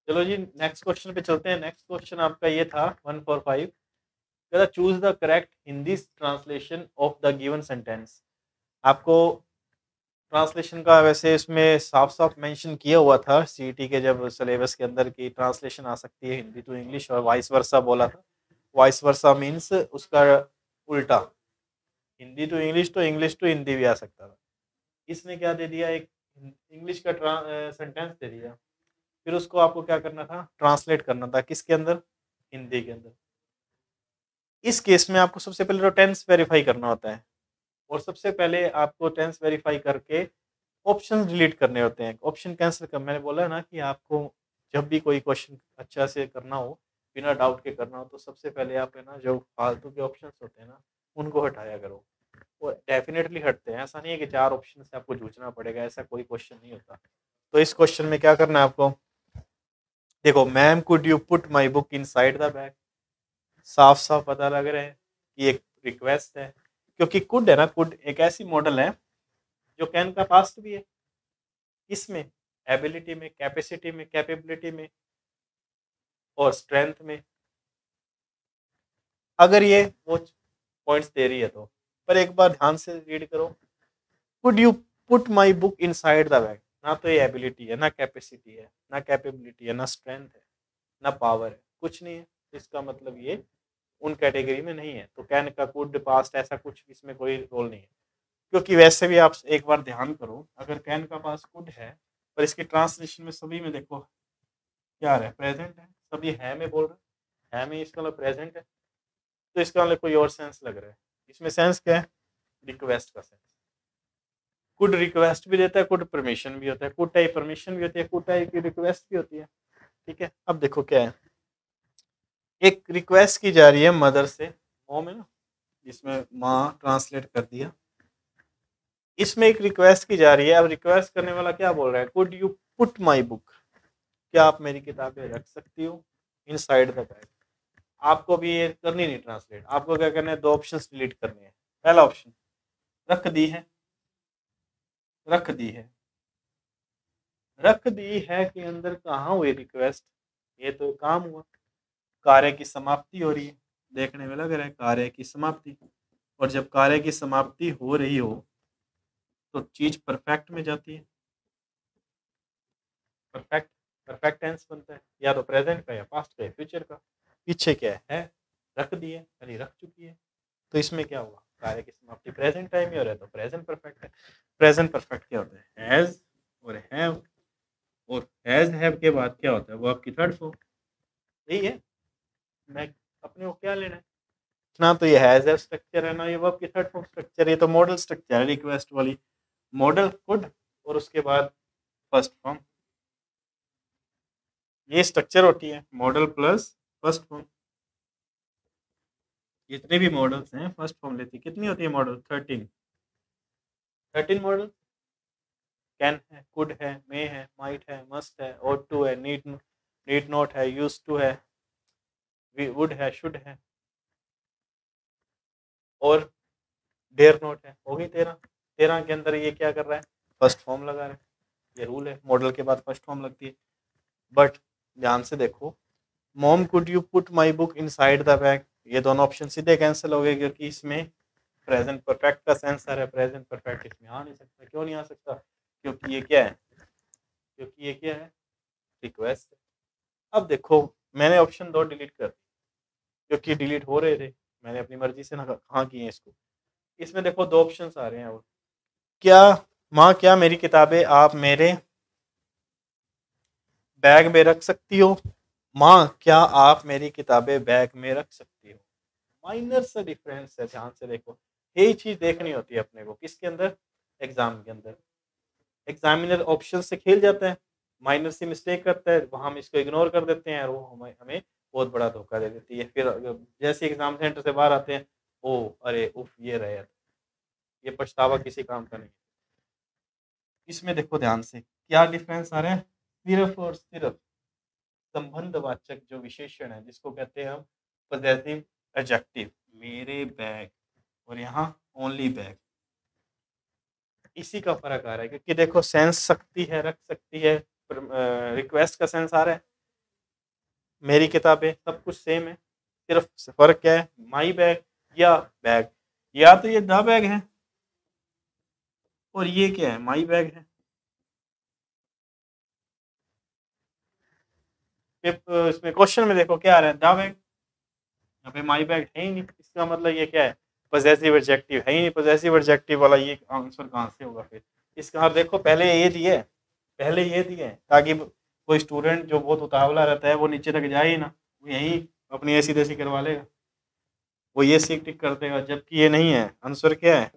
चलो जी next question पे चलते हैं। नेक्स्ट क्वेश्चन आपका ये था 145, कहता choose the correct Hindi translation of the given sentence. आपको ट्रांसलेशन का वैसे इसमें साफ साफ मेंशन किया हुआ था सीईटी के जब सिलेबस के अंदर की ट्रांसलेशन आ सकती है हिंदी टू इंग्लिश और वाइस वर्सा बोला था। वाइस वर्सा मीन्स उसका उल्टा, हिंदी टू इंग्लिश तो इंग्लिश टू हिंदी भी आ सकता था। इसने क्या दे दिया, एक इंग्लिश का सेंटेंस दे दिया, फिर उसको आपको क्या करना था, ट्रांसलेट करना था किसके अंदर, हिंदी के अंदर। इस केस में आपको सबसे पहले तो टेंस वेरीफाई करना होता है, और सबसे पहले आपको टेंस वेरीफाई करके ऑप्शन डिलीट करने होते हैं, ऑप्शन कैंसिल कर। मैंने बोला है ना कि आपको जब भी कोई क्वेश्चन अच्छा से करना हो, बिना डाउट के करना हो, तो सबसे पहले आप है ना जो फालतू के ऑप्शंस होते हैं ना उनको हटाया करो। वो डेफिनेटली हटते हैं, ऐसा नहीं है कि 4 ऑप्शन से आपको जूझना पड़ेगा, ऐसा कोई क्वेश्चन नहीं होता। तो इस क्वेश्चन में क्या करना है आपको, देखो ma'am could you put my book in side the bag, साफ साफ पता लग रहा है कि एक रिक्वेस्ट है, क्योंकि कुड है ना, कुड एक ऐसी मॉडल है जो कैन का पास्ट भी है, इसमें एबिलिटी में, कैपेसिटी में, कैपेबिलिटी में और स्ट्रेंथ में, अगर ये वो पॉइंट्स दे रही है तो। पर एक बार ध्यान से रीड करो, could you put my book in side the bag, ना तो ये एबिलिटी है, ना कैपेसिटी है, ना कैपेबिलिटी है, ना स्ट्रेंथ है, ना पावर है, कुछ नहीं है। इसका मतलब ये उन कैटेगरी में नहीं है। तो कैन का, कुड, पास्ट, ऐसा कुछ इसमें कोई रोल नहीं है। क्योंकि वैसे भी आप एक बार ध्यान करो, अगर कैन का पास कुड है पर इसके ट्रांसलेशन में सभी में देखो क्या है, प्रेजेंट है, सभी है में बोल रहे हैं, है में इसका मतलब प्रेजेंट है, तो इसका मतलब कोई और सेंस लग रहा है। इसमें सेंस क्या है, रिक्वेस्ट का सेंस। कुड रिक्वेस्ट भी देता है, कुड परमिशन भी होता है, कुड टाइप परमिशन भी होती है, कुड टाइप की रिक्वेस्ट भी होती है। ठीक है, अब देखो क्या है, एक रिक्वेस्ट की जा रही है मदर से, होम है ना, जिसमें माँ ट्रांसलेट कर दिया, इसमें एक रिक्वेस्ट की जा रही है। अब रिक्वेस्ट करने वाला क्या बोल रहा है, could you put my book, क्या आप मेरी किताबें रख सकती हो इन साइड द बैग। आपको भी ये करनी नहीं ट्रांसलेट, आपको क्या करना है, 2 ऑप्शंस डिलीट करने हैं। पहला ऑप्शन, रख दी है, रख दी है, रख दी है के अंदर कहाँ हुई रिक्वेस्ट, ये तो काम हुआ, कार्य की समाप्ति हो रही है, देखने में लग रहा है कार्य की समाप्ति। और जब कार्य की समाप्ति हो रही हो तो चीज परफेक्ट में जाती है, परफेक्ट, परफेक्ट टेंस बनता है, या तो प्रेजेंट का, या पास्ट का, या फ्यूचर का। पीछे क्या है, रख दी है यानी रख चुकी है, तो इसमें क्या हुआ, कार्य की समाप्ति प्रेजेंट टाइम में हो रहा है, तो प्रेजेंट परफेक्ट है। प्रेजेंट परफेक्ट क्या होता है, हैज और हैव, और हैज हैव के बाद क्या होता है, वो आपकी थर्ड फॉर्म। यही है, मैं अपने को क्या लेना है, ना तो ये हैज हैव स्ट्रक्चर है, ना ये वर्ब की थर्ड फॉर्म स्ट्रक्चर, ये तो मॉडल स्ट्रक्चर है रिक्वेस्ट वाली, मॉडल कुड और उसके बाद फर्स्ट फॉर्म, ये स्ट्रक्चर होती है, मॉडल प्लस फर्स्ट फॉर्म। जितने भी मॉडल्स हैं फर्स्ट फॉर्म लेती, कितनी होती है मॉडल, 13 मॉडल। कैन है, कुड है, मे है, माइट है, मस्ट है, ought टू है, नीड नॉट है, यूज टू है, वुड है, शुड है, और डेयर नॉट है। हो गई 13। 13 के अंदर ये क्या कर रहा है, फर्स्ट फॉर्म लगा रहा है, ये रूल है, मॉडल के बाद फर्स्ट फॉर्म लगती है। बट ध्यान से देखो, mom could you put my book in side the bag, ये दोनों ऑप्शन सीधे कैंसिल हो गए, क्योंकि इसमें प्रेजेंट परफेक्ट का सेंसर है, प्रेजेंट परफेक्ट इसमें आ नहीं सकता। क्यों नहीं आ सकता, क्योंकि ये क्या है, क्योंकि ये क्या है, रिक्वेस्ट है। अब देखो मैंने ऑप्शन 2 डिलीट कर दी, क्योंकि डिलीट हो रहे थे, मैंने अपनी मर्जी से ना कहाँ किए इसको। इसमें देखो 2 ऑप्शंस आ रहे हैं, और क्या, माँ क्या मेरी किताबें आप मेरे बैग में रख सकती हो, माँ क्या आप मेरी किताबें बैग में रख सकती हो। माइनर सा डिफरेंस है, ध्यान से देखो, यही चीज देखनी होती है अपने को किसके अंदर, एग्जाम के अंदर। एग्जामिनर ऑप्शन से खेल जाता है, माइनर सी मिस्टेक करता है, वहाँ हम इसको इग्नोर कर देते हैं, और वो हमें हमें बहुत बड़ा धोखा दे देती है। फिर जैसे एग्जाम सेंटर से बाहर आते हैं, ओ अरे उफ ये रहे, ये पछतावा किसी काम का नहीं। इसमें देखो ध्यान से क्या डिफरेंस आ रहा है, सिर्फ और सिर्फ संबंधवाचक जो विशेषण है, जिसको कहते हैं हम पॉजेसिव एडजेक्टिव, मेरे बैग, और यहाँ ओनली बैग, इसी का फर्क आ रहा है। क्योंकि देखो सेंस सकती है, रख सकती है, रिक्वेस्ट का सेंस आ रहा है, मेरी किताबें, सब कुछ सेम है, सिर्फ फ़र्क क्या है, माई बैग या बैग, या तो ये द बैग है और ये क्या है, माई बैग है। इसमें क्वेश्चन में देखो क्या आ रहा है, द बैग, यहाँ पे माई बैग है ही नहीं, इसका मतलब ये क्या है, पॉजेसिव एडजेक्टिव है ही नहीं, पॉजेसिव एडजेक्टिव वाला ये आंसर कहाँ से होगा फिर। इसका आप देखो पहले ये दिए है, पहले ये दिए है, ताकि कोई स्टूडेंट जो बहुत उतावला रहता है वो नीचे तक जाए ही ना, वो यही अपनी ऐसी तैसी करवा लेगा, वो ये सीख टिक कर देगा, जबकि ये नहीं है। आंसर क्या है,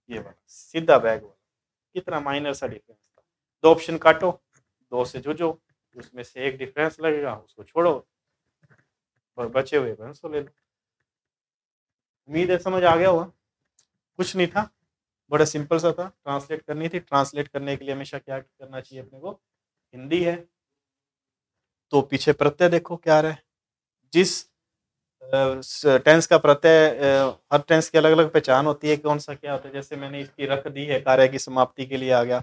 ये वाला सीधा बैग वाला। कितना माइनर सा डिफरेंस था, दो ऑप्शन काटो, दो से जूझो, उसमें से एक डिफरेंस लगेगा उसको छोड़ो और बचे हुए आंसर ले लो। उम्मीद है समझ आ गया होगा, कुछ नहीं था, बड़ा सिंपल सा था, ट्रांसलेट करनी थी। ट्रांसलेट करने के लिए हमेशा क्या करना चाहिए अपने को, हिंदी है तो पीछे प्रत्यय देखो क्या आ रहा है, जिस टेंस का प्रत्यय, हर टेंस की अलग अलग पहचान होती है, कौन सा क्या होता है। जैसे मैंने इसकी रख दी है, कार्य की समाप्ति के लिए आ गया,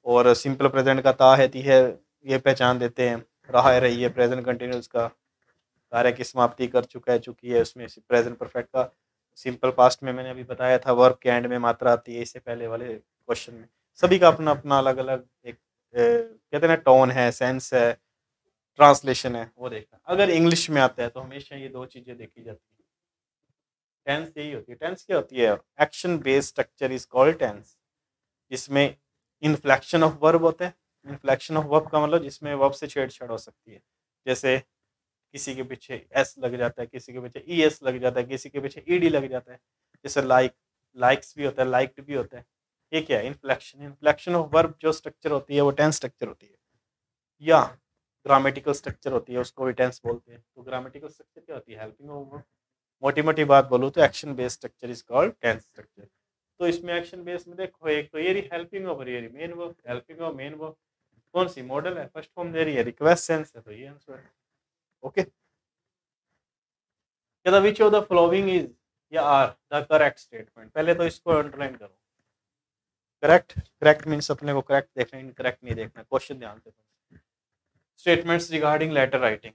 और सिंपल प्रेजेंट का ता है ती है, ये पहचान देते हैं। रहा है रही है प्रेजेंट कंटिन्यूस का, कार्य की समाप्ति कर चुका है चुकी है, उसमें प्रेजेंट परफेक्ट का सिंपल पास्ट में मैंने अभी बताया था, वर्ब के एंड में मात्रा आती है, इससे पहले वाले क्वेश्चन में। सभी का अपना अपना अलग अलग एक कहते हैं ना, टोन है, सेंस है, ट्रांसलेशन है, वो देखना। अगर इंग्लिश में आता है तो हमेशा ये दो चीज़ें देखी जाती है। टेंस यही होती है, टेंस क्या होती है, action based structure is called tense, जिसमें इन्फ्लेक्शन ऑफ वर्ब होता है। इन्फ्लेक्शन ऑफ वर्ब का मतलब जिसमें वर्ब से छेड़छाड़ हो सकती है, जैसे किसी के पीछे एस लग जाता है, किसी के पीछे ई एस लग जाता है, किसी के पीछे ई डी लग जाता है, जैसे लाइक, लाइक्स भी होता है, लाइक्ड भी होता है। ये क्या है, इन्फ्लेक्शन। इन्फ्लेक्शन ऑफ वर्ब जो स्ट्रक्चर होती है वो टेंस स्ट्रक्चर होती है, या ग्रामेटिकल स्ट्रक्चर होती है, उसको भी टेंस बोलते हैं। तो ग्रामेटिकल स्ट्रक्चर क्या होती है, हेल्पिंग ऑफ वर्ब। मोटी मोटी बात बोलूँ तो action based structure is called tense structure. तो इसमें एक्शन बेस्ड में देखो, एक तो ये रही हेल्पिंग ऑफ, ये रही main verb. Helping of main verb कौन सी, मॉडल है, फर्स्ट फॉर्म दे रही है, रिक्वेस्ट सेंस है, तो ये आंसर है। ओके, कहता which of the following is या आर द करेक्ट स्टेटमेंट। पहले तो इसको अंडरलाइन करो, करेक्ट, करेक्ट मींस अपने को करेक्ट देखना, इनकरेक्ट नहीं देखना। क्वेश्चन ध्यान से, statements regarding letter writing.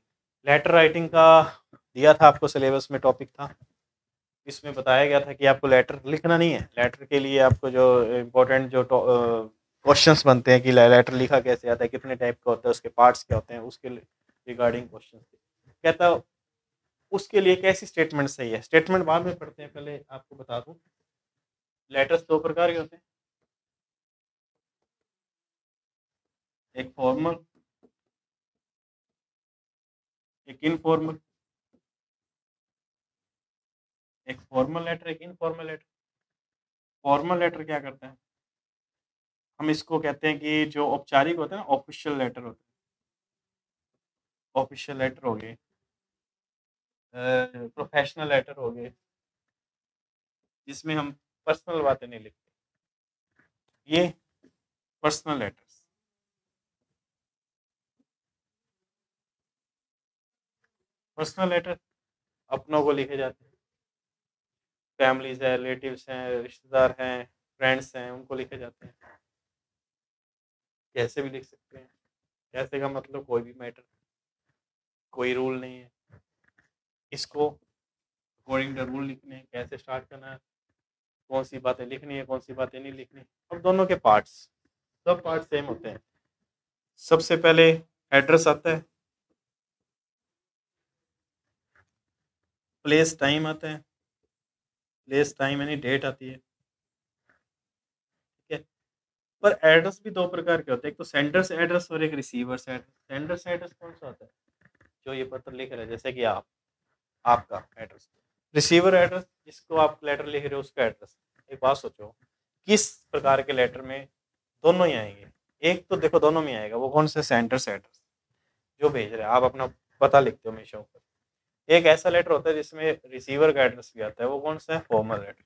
Letter writing का दिया था आपको, सिलेबस में टॉपिक था, इसमें बताया गया था कि आपको लेटर लिखना नहीं है। लेटर के लिए आपको जो इम्पोर्टेंट जो क्वेश्चंस बनते हैं कि लेटर लिखा कैसे आता है, कितने टाइप का होता है, उसके पार्ट्स क्या होते हैं, उसके रिगार्डिंग क्वेश्चन थे। कहता उसके लिए कैसी स्टेटमेंट सही है, स्टेटमेंट बाद में पढ़ते हैं, पहले आपको बता दूं लेटर्स दो प्रकार के होते हैं, एक फॉर्मल, एक इनफॉर्मल। एक फॉर्मल लेटर, एक इनफॉर्मल लेटर। फॉर्मल लेटर क्या करता है, हम इसको कहते हैं कि जो औपचारिक होते हैं ना, ऑफिशियल लेटर होते हैं। ऑफिशियल लेटर हो गए, प्रोफेशनल लेटर हो गए, जिसमें हम पर्सनल बातें नहीं लिखते, ये पर्सनल लेटर्स। पर्सनल लेटर अपनों को लिखे जाते हैं, फैमिलीज है, रिलेटिव्स हैं, रिश्तेदार हैं, फ्रेंड्स हैं, उनको लिखे जाते हैं। कैसे भी लिख सकते हैं, कैसे का मतलब कोई भी मैटर, कोई रूल नहीं है। इसको अकॉर्डिंग टू रूल लिखने हैं, कैसे स्टार्ट करना है, कौन सी बातें लिखनी है, कौन सी बातें नहीं लिखनी। अब दोनों के पार्ट्स, सब पार्ट सेम होते हैं। सबसे पहले एड्रेस आता है, प्लेस टाइम आता है, प्लेस टाइम यानी डेट आती है, ठीक है। पर एड्रेस भी दो प्रकार के होते हैं, एक तो सेंडर्स एड्रेस और एक रिसीवर्स एड्रेस। सेंडर्स एड्रेस कौन सा होता है, जो ये पत्र लिख रहे हैं, जैसे कि आप, आपका एड्रेस। रिसीवर एड्रेस, जिसको आप लेटर लिख रहे हो उसका एड्रेस। एक बात सोचो, किस प्रकार के लेटर में दोनों ही आएंगे, एक तो देखो दोनों में आएगा, वो कौन सा, सेंडर्स एड्रेस, जो भेज रहे हैं आप अपना पता लिखते हो हमेशा ऊपर। एक ऐसा लेटर होता है जिसमें रिसीवर का एड्रेस भी आता है, वो कौन सा है, फॉर्मल लेटर।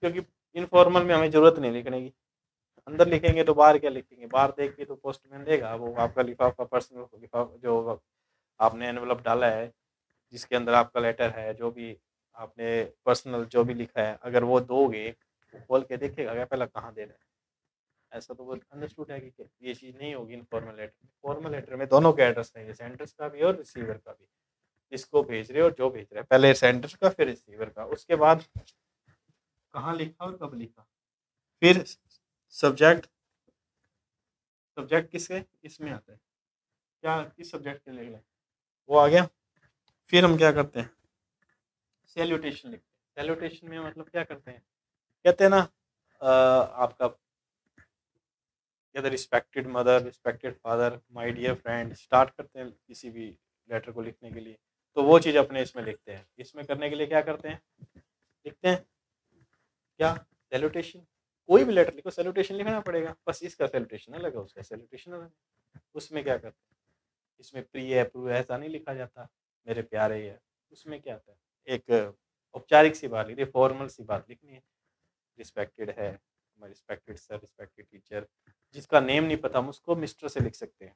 क्योंकि इनफॉर्मल में हमें जरूरत नहीं लिखने की, अंदर लिखेंगे तो बाहर क्या लिखेंगे, बाहर देख के तो पोस्टमैन देगा, वो आपका लिफाफा, पर्सनल लिफाफा जो आपने एनवलप डाला है, जिसके अंदर आपका लेटर है, जो भी आपने पर्सनल जो भी लिखा है, अगर वो दोगे, वो खोल के देखेगा क्या पहले कहाँ दे रहे हैं। ऐसा तो वो अंडरस्टूड है कि ये चीज़ नहीं होगी इनफॉर्मल लेटर में। फॉर्मल लेटर में दोनों के एड्रेस रहेंगे, सेंडर्स का भी और रिसीवर का भी, जिसको भेज रहे हो और जो भेज रहे हैं, पहले सेंडर का फिर रिसीवर का, उसके बाद कहाँ लिखा और कब लिखा, फिर सब्जेक्ट, सब्जेक्ट किसके इसमें आता है, क्या किस सब्जेक्ट के लिए वो आ गया। फिर हम क्या करते हैं, सैल्यूटेशन लिखते हैं। सैल्यूटेशन में मतलब क्या करते हैं, कहते हैं ना आपका कहते respected mother, respected father, my dear friend, start करते हैं किसी भी लेटर को लिखने के लिए, तो वो चीज़ अपने इसमें लिखते हैं। इसमें करने के लिए क्या करते हैं, लिखते हैं क्या, सैल्यूटेशन। कोई भी लेटर लिखो सैल्यूटेशन लिखना पड़ेगा, बस इसका सैल्यूटेशन अलग है, उसका सैल्यूटेशन अलग है। उसमें क्या करते हैं, इसमें प्रिय अप्रूव ऐसा नहीं लिखा जाता, मेरे प्यारे है, उसमें क्या आता है, एक औपचारिक सी बात लिखनी, फॉर्मल सी बात लिखनी है। रिस्पेक्टेड है, रिस्पेक्टेड सर, रिस्पेक्टेड टीचर, जिसका नेम नहीं पता हम उसको मिस्टर से लिख सकते हैं,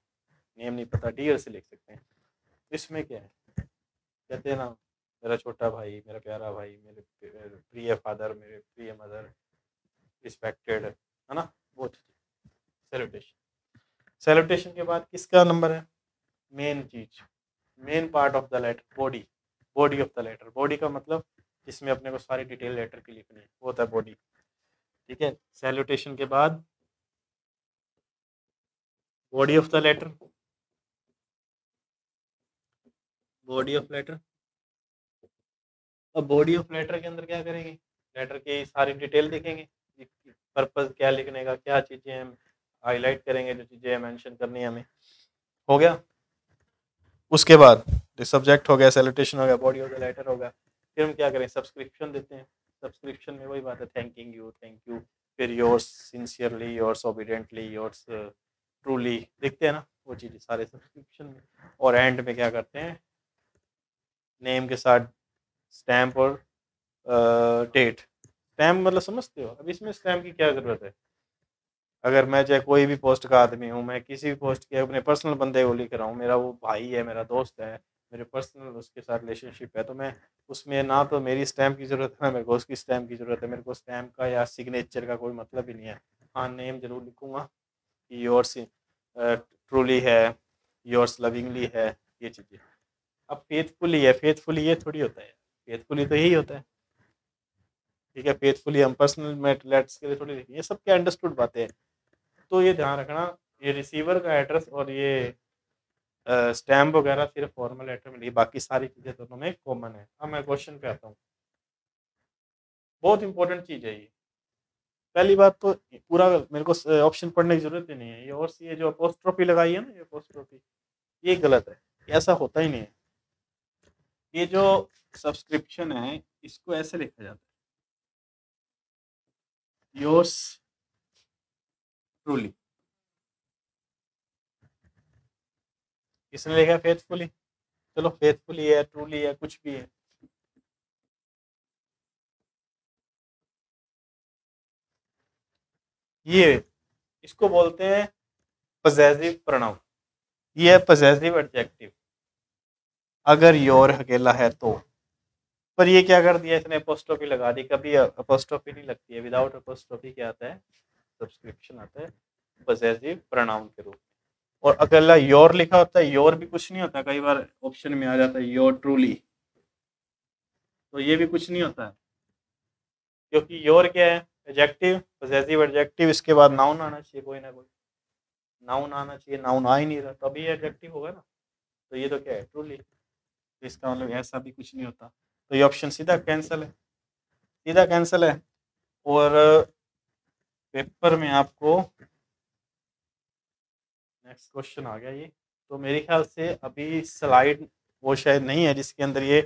नेम नहीं पता डियर से लिख सकते हैं। इसमें क्या है, कहते हैं ना मेरा छोटा भाई, मेरा प्यारा भाई, मेरे प्रिय फादर, मेरे प्रिय मदर, रिस्पेक्टेड, है ना, वो सैल्यूटेशन। सैल्यूटेशन के बाद किसका नंबर है, मेन चीज, main part of the letter, body, body of the letter. Body का मतलब जिसमें अपने को सारी डिटेल लेटर की लिखनी है, वो होता है बॉडी, ठीक है। सैल्यूटेशन के बाद body of the letter, body of letter. अब बॉडी ऑफ लेटर के अंदर क्या करेंगे, लेटर की सारी डिटेल लिखेंगे, पर्पस क्या लिखने का, क्या चीज़ें हम हाईलाइट करेंगे, जो चीज़ें मेंशन करनी है हमें, हो गया। उसके बाद सब्जेक्ट हो गया, सैल्यूटेशन हो गया, बॉडी ऑफ द लेटर हो गया, फिर हम क्या करें, सब्सक्रिप्शन देते हैं। सब्सक्रिप्शन में वही बात है, थैंकिंग यू, थैंक यू, फिर yours sincerely, yours obediently, yours truly, देखते हैं ना वो चीज़ें सारे सब्सक्रिप्शन में। और एंड में क्या करते हैं, नेम के साथ स्टैम्प और डेट। स्टैम्प मतलब समझते हो, अब इसमें स्टैम्प की क्या ज़रूरत है, अगर मैं चाहे कोई भी पोस्ट का आदमी हूँ, मैं किसी भी पोस्ट के अपने पर्सनल बंदे को लिख रहा हूँ, मेरा वो भाई है, मेरा दोस्त है, मेरे पर्सनल उसके साथ रिलेशनशिप है, तो मैं उसमें ना तो मेरी स्टैम्प की ज़रूरत है, ना मेरे को उसकी स्टैम्प की ज़रूरत है। मेरे को स्टैम्प का या सिग्नेचर का कोई मतलब ही नहीं है। हाँ, नेम जरूर लिखूँगा कि योर्स ट्रूली है, योर्स लविंगली है, ये चीज़ें। अब फेथफुली है, फेथफुली ये थोड़ी होता है, फेथफुली तो यही होता है, ठीक है। फेथफुली हम पर्सनल लेटर्स के लिए थोड़ी लिखेंगे, ये सब क्या अंडरस्टूड बातें हैं। तो ये ध्यान रखना, ये रिसीवर का एड्रेस और ये स्टैम्प वगैरह सिर्फ फॉर्मल लेटर में नहीं, बाकी सारी चीज़ें दोनों में कॉमन है। अब मैं क्वेश्चन पे आता हूँ, बहुत इंपॉर्टेंट चीज़ है ये। पहली बात तो पूरा मेरे को ऑप्शन पढ़ने की जरूरत ही नहीं है, ये और सी, ये जो अपोस्ट्रोफी लगाई है ना, ये अपोस्ट्रोफी, ये गलत है, ऐसा होता ही नहीं है। ये जो सब्सक्रिप्शन है इसको ऐसे लिखा जाता है, योर्स ट्रूली। किसने लिखा, फेथफुली, चलो फेथफुली है, ट्रूली है, कुछ भी है, ये इसको बोलते हैं पजेसिव प्रोनाउन, ये है पजेसिव एडजेक्टिव, अगर योर अकेला है तो। पर ये क्या कर दिया इसने, अपोस्ट्रोफी लगा दी, कभी अपोस्ट्रोफी नहीं लगती है, विदाउट अपोस्ट्रोफी क्या आता है, सब्सक्रिप्शन आता है पजेसिव प्रोनाउन के रूप में। और अकेला योर लिखा होता है, योर भी कुछ नहीं होता, कई बार ऑप्शन में आ जाता है योर ट्रूली, तो ये भी कुछ नहीं होता है, क्योंकि योर क्या है, एडजेक्टिव, पजेसिव एडजेक्टिव, इसके बाद नाउन आना चाहिए, कोई ना कोई नाउन आना चाहिए, नाउन आ ही नहीं रहा, तभी एडजेक्टिव होगा ना। तो ये तो क्या है, ट्रूली, तो इसका मतलब ऐसा भी कुछ नहीं होता, तो ये ऑप्शन सीधा कैंसिल है, सीधा कैंसिल है। और पेपर में आपको नेक्स्ट क्वेश्चन आ गया ये, तो मेरे ख्याल से अभी स्लाइड वो शायद नहीं है जिसके अंदर ये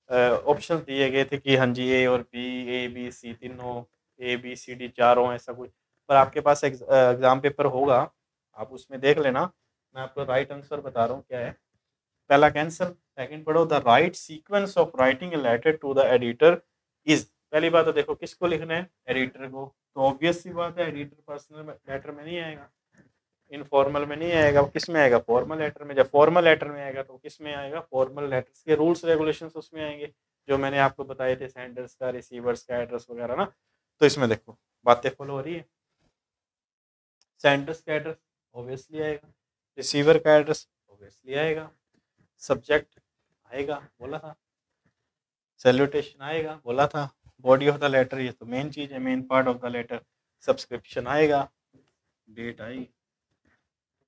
ऑप्शन दिए गए थे कि हाँ जी ए और बी, ए बी सी तीनों, ए बी सी डी चारों, ऐसा कुछ। पर आपके पास एग्जाम पेपर होगा, आप उसमें देख लेना, मैं आपको राइट आंसर बता रहा हूँ क्या है। पहला कैंसर, सेकंड पढ़ो, the right sequence of writing a letter to the editor is. पहली बात तो देखो किसको लिखना है, एडिटर को, तो ऑब्वियस सी बात है एडिटर पर्सनल लेटर में नहीं आएगा, इनफॉर्मल में नहीं आएगा, किस में आएगा, फॉर्मल लेटर में। जब फॉर्मल लेटर में आएगा तो किस में आएगा, फॉर्मल लेटर्स के रूल्स रेगुलेशंस उसमें आएंगे, जो मैंने आपको बताए थे, सेंडर्स का, रिसीवर्स का एड्रेस वगैरह ना। तो इसमें देखो बातें फॉलो हो रही है, सेंडर्स का एड्रेस ऑब्वियसली आएगा, रिसीवर का एड्रेस ऑब्वियसली आएगा, सब्जेक्ट आएगा, बोला था, सैल्यूटेशन आएगा, बोला था, बॉडी ऑफ द लेटर ये तो मेन चीज़ है, main part of the letter, subscription आएगा, डेट आई।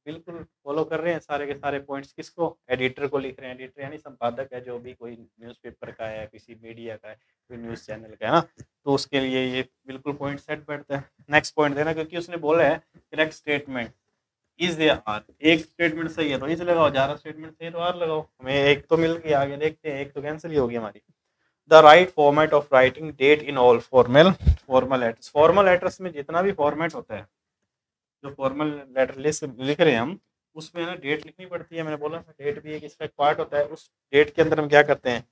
बिल्कुल फॉलो कर रहे हैं सारे के सारे पॉइंट्स, किसको, एडिटर को लिख रहे हैं, एडिटर यानी संपादक है, जो भी कोई न्यूज़पेपर का है, किसी मीडिया का है, कोई न्यूज़ चैनल का है ना, तो उसके लिए ये बिल्कुल पॉइंट सेट बैठता है। नेक्स्ट पॉइंट देना, क्योंकि उसने बोला है correct statement is there are, एक स्टेटमेंट सही है तो इज लगाओ, 11 स्टेटमेंट सही है तो आर लगाओ, हमें एक तो मिल गया, आगे देखते हैं, एक तो कैंसिल ही होगी हमारी। The right format of writing date in all formal letters, formal letters में जितना भी फॉर्मेट होता है, जो फॉर्मल लेटर लिख रहे हैं हम, उसमें ना डेट लिखनी पड़ती है, मैंने बोला था डेट भी एक इसका एक पार्ट होता है। उस डेट के अंदर हम क्या करते हैं,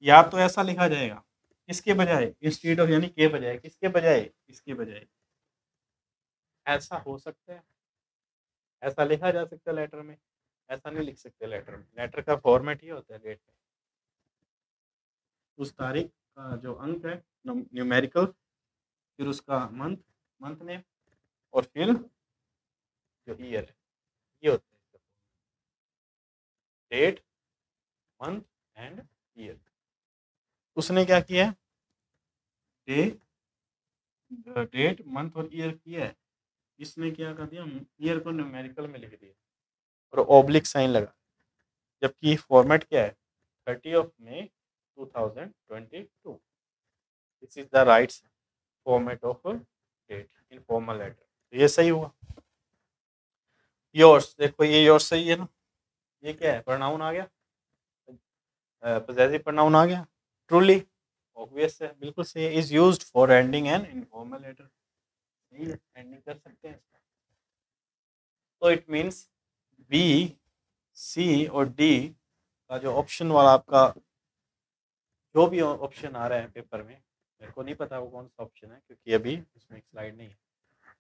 या तो ऐसा लिखा जाएगा, किसके बजाय, इंस्टीड ऑफ, यानी के बजाय, किसके बजाय, इसके बजाय, ऐसा हो सकता है, ऐसा लिखा जा सकता है लेटर में, ऐसा नहीं लिख सकते लेटर में। लेटर का फॉर्मेट ये होता है डेट में, उस तारीख का जो अंक है न्यूमेरिकल, फिर उसका मंथ, मंथ नेम, और फिर जो ईयर है, ये होता है डेट, मंथ एंड ईयर। उसने क्या किया है, डे, डेट, मंथ और ईयर किया है, इसने क्या कर दिया, ईयर को न्यूमेरिकल में लिख दिया और ऑब्लिक साइन लगा, जबकि फॉर्मेट क्या है, 30 May 2022, this is the right format of date in formal letter, तो ये सही हुआ। योर्स, देखो ये योर्स सही है ना, ये क्या है, प्रोनाउन आ गया, पॉसेसिव प्रोनाउन आ गया, ट्रूली ऑब्वियस है, बिल्कुल सही है, is used for ending an informal letter, सही है, एंडिंग कर सकते हैं इसका। तो इट मीन्स बी, सी और डी का जो ऑप्शन वाला आपका जो भी ऑप्शन आ रहा है पेपर में, मेरे को नहीं पता वो कौन सा ऑप्शन है क्योंकि अभी इसमें एक स्लाइड नहीं है,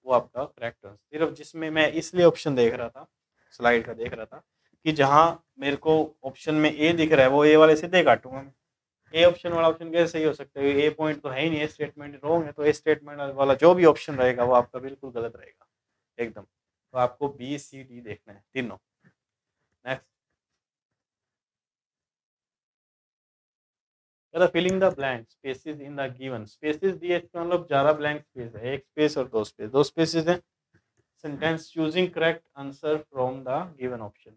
वो आपका करेक्ट है। सिर्फ जिसमें मैं इसलिए ऑप्शन देख रहा था, स्लाइड का देख रहा था, कि जहाँ मेरे को ऑप्शन में ए दिख रहा है वो ए वाले सीधे काटूंगा मैं, ए ऑप्शन वाला ऑप्शन कैसे सही हो सकता है, ए पॉइंट तो है ही नहीं, ए स्टेटमेंट रॉन्ग है, तो ए स्टेटमेंट वाला जो भी ऑप्शन रहेगा वो आपका बिल्कुल गलत रहेगा एकदम। तो आपको बी सी डी देखना है तीनों। Next, filling the blank spaces in the given, spaces दिए इसका मतलब 11 ब्लैंक स्पेस है, एक स्पेस और दो स्पेसेस हैं। Sentence choosing correct answer from the given option,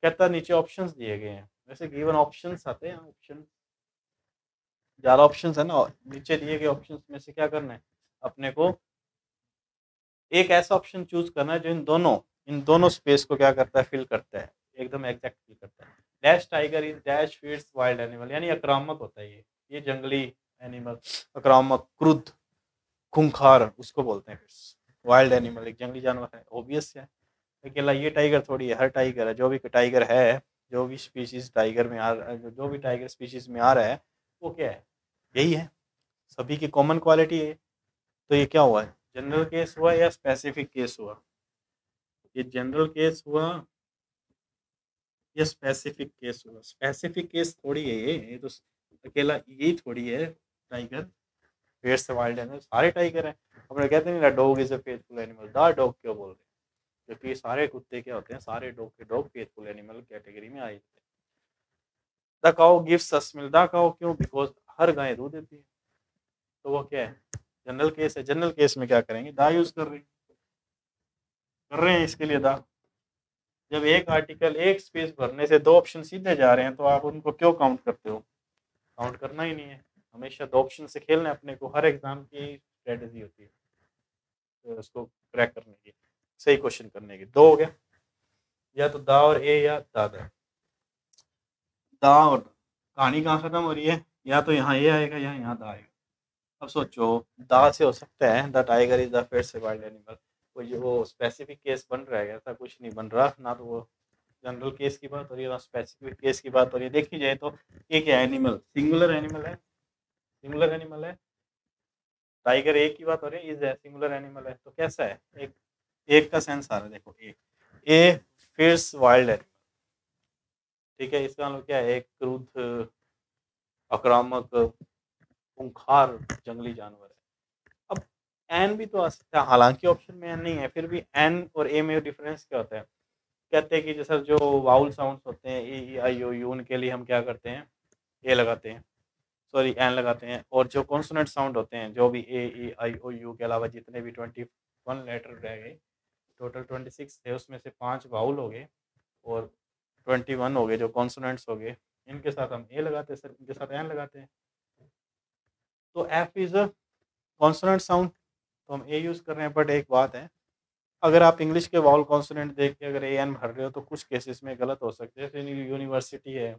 कहता नीचे ऑप्शंस दिए गए हैं, वैसे गिवन ऑप्शंस आते हैं, ऑप्शन 11 ऑप्शंस है ना, नीचे दिए गए ऑप्शंस में से क्या करना है, अपने को एक ऐसा ऑप्शन चूज करना है जो इन दोनों स्पेस को क्या करता है, फिल करता है, एकदम एग्जैक्ट फिल करता है। Dash tiger is dash feeds wild animal, यानी आक्रामक होता है ये जंगली एनिमल, आक्रामक, क्रुद्ध, खूंखार उसको बोलते हैं। वाइल्ड एनिमल एक जंगली जानवर है, ऑब्वियस है, अकेला ये टाइगर थोड़ी है, हर टाइगर है, जो भी टाइगर है, जो भी स्पीशीज टाइगर में जो भी टाइगर स्पीशीज में आ रहा है वो क्या है, यही है, सभी की कॉमन क्वालिटी है। तो ये क्या हुआ है, जनरल केस हुआ या स्पेसिफिक केस हुआ, ये जनरल केस हुआ या स्पेसिफिक केस हुआ, स्पेसिफिक केस थोड़ी है ये तो अकेला यही थोड़ी है टाइगर, फेयर्स वाइल्ड एनिमल सारे टाइगर हैं। अपने कहते नहीं ना dog is a faithful animal, the dog क्यों बोल रहे हैं, क्योंकि सारे कुत्ते क्या होते हैं, सारे डॉग के डॉग फेथफुल एनिमल कैटेगरी में आए थे। The cow gives us milk, the cow क्यों, बिकॉज हर गाय दूध देती है, तो वो क्या है, जनरल केस है। जनरल केस में क्या करेंगे, दा यूज कर रहे हैं इसके लिए दा। जब एक आर्टिकल एक स्पेस भरने से दो ऑप्शन सीधे जा रहे हैं तो आप उनको क्यों काउंट करते हो, काउंट करना ही नहीं है, हमेशा दो ऑप्शन से खेलना है अपने को, हर एग्जाम की स्ट्रेटेजी होती है तो उसको क्रैक करने की, सही क्वेश्चन करने की। दो हो गया, या तो दा और ए या दादा, दा और कहानी कहाँ खत्म हो रही है, या तो यहाँ ए आएगा या यहाँ दा आएगा। अब सोचो, दा से हो सकता है the tiger is the fairest wild animal, वो स्पेसिफिक केस बन रहा है, ऐसा कुछ नहीं बन रहा ना, तो वो जनरल केस की बात हो रही है ना स्पेसिफिक केस की बात हो रही है। देखी जाए तो ये क्या एनिमल, सिंगुलर एनिमल है, सिंगुलर एनिमल है, टाइगर एक की बात हो रही है, इज सिंगुलर एनिमल है, तो कैसा है, एक का सेंस आ रहा है, देखो ए फियर्स वाइल्ड एनिमल, ठीक है, इसका मतलब क्या है, एक क्रुद्ध, आक्रामक, खूंखार जंगली जानवर है। अब एन भी तो आ सकता है, हालांकि ऑप्शन में एन नहीं है, फिर भी एन और ए में डिफरेंस क्या होता है, कहते हैं कि जैसे जो वाउल साउंड्स होते हैं ए ई आई ओ यू, उनके लिए हम क्या करते हैं, ए लगाते हैं, सॉरी एन लगाते हैं। और जो कॉन्सोनेंट साउंड होते हैं, जो भी ए ई आई ओ यू के अलावा जितने भी 21 लेटर रह गए, टोटल 26 थे, उसमें से 5 वाउल हो गए और 21 हो गए जो कॉन्सोनेंट्स हो गए, इनके साथ हम ए लगाते हैं सर, इनके साथ एन लगाते हैं। तो F is a consonant sound, तो हम ए यूज़ कर रहे हैं। बट एक बात है, अगर आप इंग्लिश के वाउल कॉन्सोनेंट देख के अगर ए एन भर रहे हो तो कुछ केसेस में गलत हो सकते हैं। जैसे यूनिवर्सिटी है,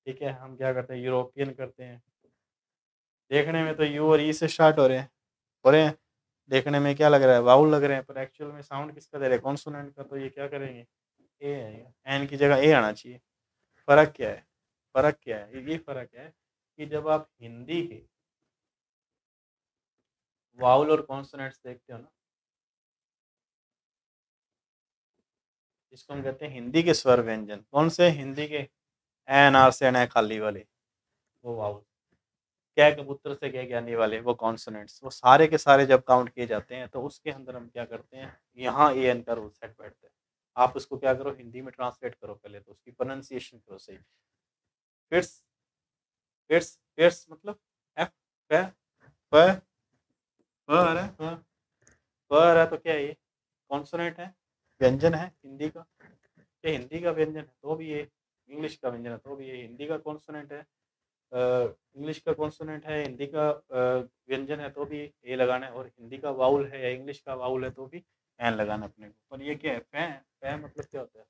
ठीक है, हम क्या करते हैं, यूरोपियन करते हैं। देखने में तो यू और ई से स्टार्ट हो रहे हैं, देखने में क्या लग रहा है, वाउल लग रहे हैं, पर एक्चुअल में साउंड किसका दे रहे हैं, कॉन्सोनेंट का। तो ये क्या करेंगे, ए आएगा, एन की जगह ए आना चाहिए। फ़र्क क्या है, फ़र्क क्या है, ये फ़र्क है कि जब आप हिंदी के वाउल और कॉन्सोनेंट्स देखते हो ना, इसको हम कहते हैं हिंदी के स्वर व्यंजन। कौन से, हिंदी के एन आर से एन खाली वाले, वो वाउल। क्या कबूतर से क्या ज्ञानी वाले, वो कॉन्सोनेंट्स। वो सारे के सारे जब काउंट किए जाते हैं तो उसके अंदर हम क्या करते हैं, यहाँ ए एन का रूल सेट बैठता है। आप उसको क्या करो, हिंदी में ट्रांसलेट करो, पहले तो उसकी प्रोनाउंसिएशन करो सही। फिर फिर फिर मतलब एफ, फ, फ, फ आ रहा है, फ आ रहा है, तो क्या है ये, कॉन्सोनेंट है, व्यंजन है हिंदी का। ये हिंदी का व्यंजन है तो भी ये, इंग्लिश का व्यंजन है तो भी ये, हिंदी का कॉन्सोनेंट है, इंग्लिश का कॉन्सोनेंट है, हिंदी का व्यंजन है तो भी ए लगाना है, और हिंदी का वाउल है या इंग्लिश का वाउल है तो भी एन लगाना अपने को। पर ये क्या है, फै, फै मतलब क्या होता है,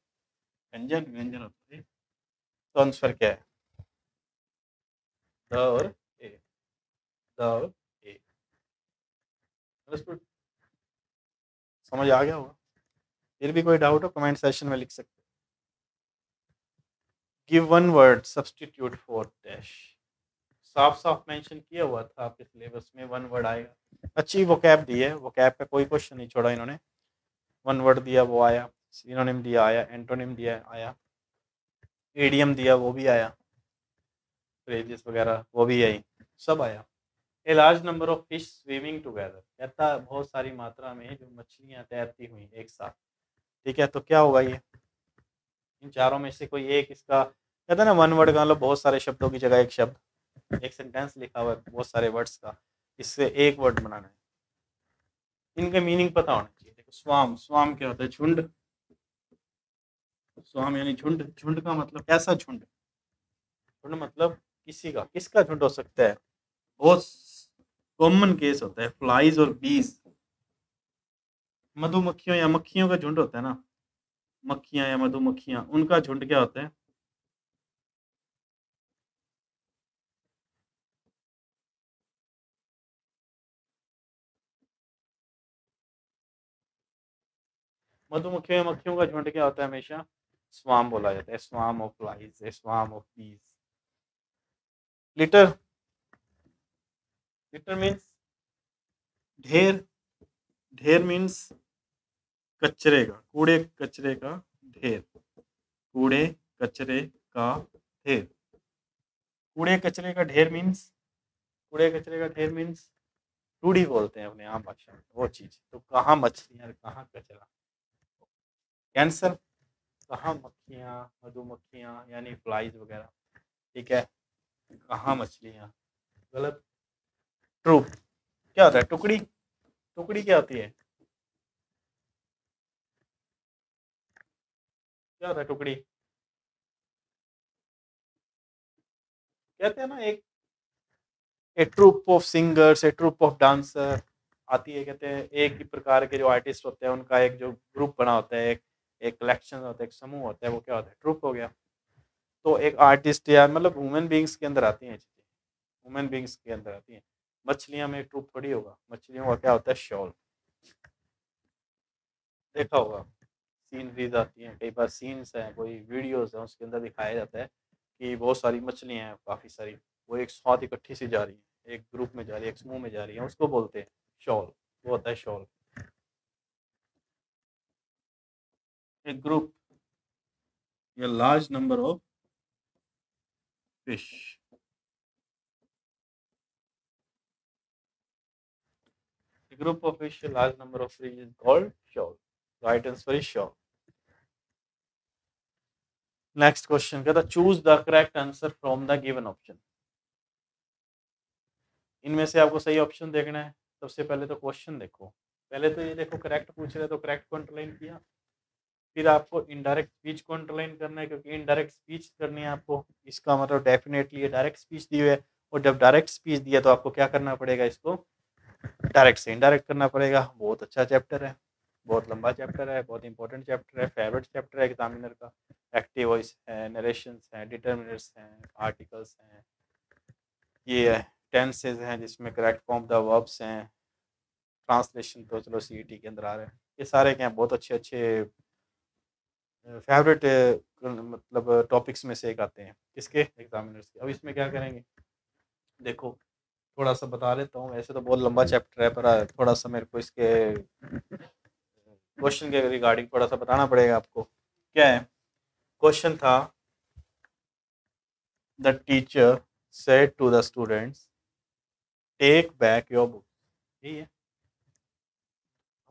व्यंजन, व्यंजन होता है। तो आंसर क्या है, द और ए, द और ए। समझ आ गया होगा। फिर भी कोई डाउट हो कमेंट सेशन में लिख सकते हैं। Give one word substitute for dash, साफ साफ मेंशन किया हुआ था आपके सिलेबस में, वन वर्ड आएगा। अच्छी वोकैब दी है, वोकैब का कोई क्वेश्चन नहीं छोड़ा इन्होंने। वन वर्ड दिया वो आया, सिनोनिम दिया आया, एंटोनिम दिया आया, एडियम दिया वो भी आया, फ्रेजेस वगैरह वो भी आई, सब आया। A large number of fish swimming together, कहता बहुत सारी मात्रा में जो मछलियाँ तैरती हुई एक साथ। ठीक है, तो क्या होगा ये, इन चारों में से कोई एक इसका, कहता है ना वन वर्ड का मतलब बहुत सारे शब्दों की जगह एक शब्द, एक सेंटेंस लिखा हुआ है बहुत सारे वर्ड्स का, इससे एक वर्ड बनाना है। इनके मीनिंग पता होना चाहिए। देखो स्वाम, स्वाम क्या होता है, झुंड। स्वाम यानी झुंड, झुंड का मतलब कैसा झुंड, झुंड मतलब किसी का, किसका झुंड हो सकता है, बहुत कॉमन केस होता है, फ्लाइज और बीज, मधुमक्खियों या मक्खियों का झुंड होता है ना, मक्खियां या मधुमक्खियां, उनका झुंड क्या होता है, मधुमक्खियों या मक्खियों का झुंड क्या होता है हमेशा, स्वाम बोला जाता है, स्वाम ऑफ फ्लाइज, स्वाम ऑफ बीज। लिटर, लिटर मीन्स ढेर, ढेर मीन्स कचरे का, कूड़े कचरे का ढेर, कूड़े कचरे का ढेर, कूड़े कचरे का ढेर मीन्स, कूड़े कचरे का ढेर मीन्स टूडी बोलते हैं अपने आम भाषा में वो चीज। तो कहाँ मछलियाँ, कहाँ कचरा, कैंसर, कहाँ मक्खियाँ, मधुमक्खियाँ यानी फ्लाइज वगैरह, ठीक है, कहाँ मछलियाँ, गलत। ट्रू, क्या होता है, टुकड़ी, टुकड़ी क्या होती है, क्या होता है टुकड़ी, कहते हैं ना एक, a troupe of singers, a troupe of dancer आती है, कहते हैं एक ही प्रकार के जो आर्टिस्ट होते हैं उनका एक जो ग्रुप बना होता है, एक एक कलेक्शन होता है, एक समूह होता है, वो क्या होता है, ट्रूप हो गया। तो एक आर्टिस्ट या मतलब ह्यूमन बींग्स के अंदर आती हैं चीज़ें, ह्यूमन बींग्स के अंदर आती हैं। मछलियाँ में ट्रूप थोड़ी होगा, मछलियों का क्या होता है, शॉल। देखा होगा, सीनरीज आती हैं कई बार, सीन्स हैं, कोई वीडियोस हैं, उसके अंदर दिखाया जाता है कि बहुत सारी मछलियाँ हैं, काफ़ी सारी, वो एक साथ इकट्ठी सी जा रही है, एक ग्रुप में जा रही है, एक समूह में जा रही है, उसको बोलते हैं शॉल, वो होता है शॉल। एक ग्रुप या large number of fish, a group of fish, a large number of fish is called shoal. Right answer is shoal. Next question कहता choose the correct answer from the given option. इनमें से आपको सही option देखना है। सबसे पहले तो क्वेश्चन देखो, पहले तो ये देखो करेक्ट पूछ रहे तो करेक्ट को अंडरलाइन किया, फिर आपको इनडायरेक्ट स्पीच को अंडरलाइन करना है क्योंकि इनडायरेक्ट स्पीच करनी है आपको। इसका मतलब डेफिनेटली ये डायरेक्ट स्पीच दी हुई है, और जब डायरेक्ट स्पीच दिया तो आपको क्या करना पड़ेगा, इसको डायरेक्ट से इनडायरेक्ट करना पड़ेगा। बहुत अच्छा चैप्टर है, बहुत लंबा चैप्टर है, बहुत इंपॉर्टेंट चैप्टर है, फेवरेट चैप्टर है एग्जामिनर का। एक्टिव वॉइस है, नरेशंस हैं, डिटर्मिनर्स हैं, आर्टिकल्स हैं, ये टेंसेज हैं जिसमें करेक्ट फॉर्म द वर्ब्स हैं, ट्रांसलेशन तो चलो सीईटी के अंदर आ रहे हैं। ये सारे क्या हैं, बहुत अच्छे अच्छे फेवरेट मतलब टॉपिक्स में से एक आते हैं किसके, एग्जामिनर्स के। अब इसमें क्या करेंगे देखो, थोड़ा सा बता देता हूँ। वैसे तो बहुत लंबा चैप्टर है पर थोड़ा सा मेरे को इसके क्वेश्चन के रिगार्डिंग थोड़ा सा बताना पड़ेगा आपको। क्या है क्वेश्चन था, the teacher said to the students take back your book. यही है,